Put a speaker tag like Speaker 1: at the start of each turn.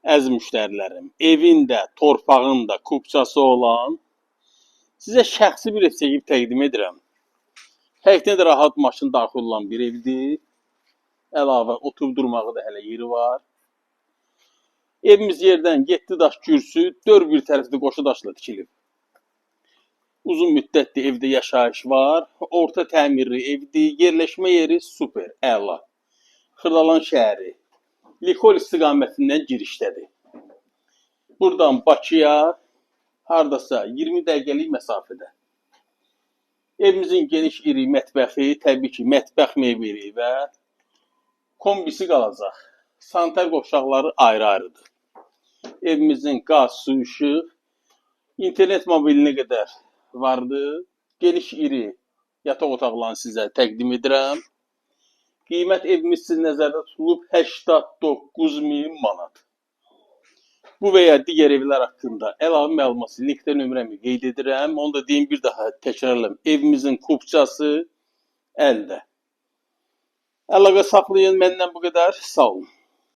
Speaker 1: Əziz müştərilərim, evində, torpağında kupçası olan sizə şəxsi bir ev çəkib təqdim edirəm. Həqiqətən də rahat maşın daxil olan bir evdir. Əlavə oturub durmağı da hələ yeri var. Evimiz yerdən 7 daş kürsü, 4 bir tərəfli qoşu daşla tikilib. Uzun müddətli evdə yaşayış var. Orta təmirli evdir. Yerləşmə yeri super, əla. Xırdalan şəhəri Nikol istiqamətindən girişdədir. Buradan Bakıya hardasa 20 dəqiqəlik məsafədə. Evimizin geniş iri mətbəxi, təbii ki, mətbəx mebeli və kombisi qalacaq. Sanitar qovşaqları ayrı-ayrıdır. Evimizin qaz, su, işıq, internet mobilinə qədər vardır. Geniş iri yataq otaqlarını sizə təqdim edirəm. Qiymət evimiz sizin nəzərdə tutulub 89.000 manat. Bu və ya digər evlər haqqında əlavə məlumat linkdə nömrəmi qeyd edirəm. Onu da deyim, bir daha təkrarlayım. Evimizin kupçası əldə. Əlaqə saxlayın, məndən bu qədər. Sağ olun.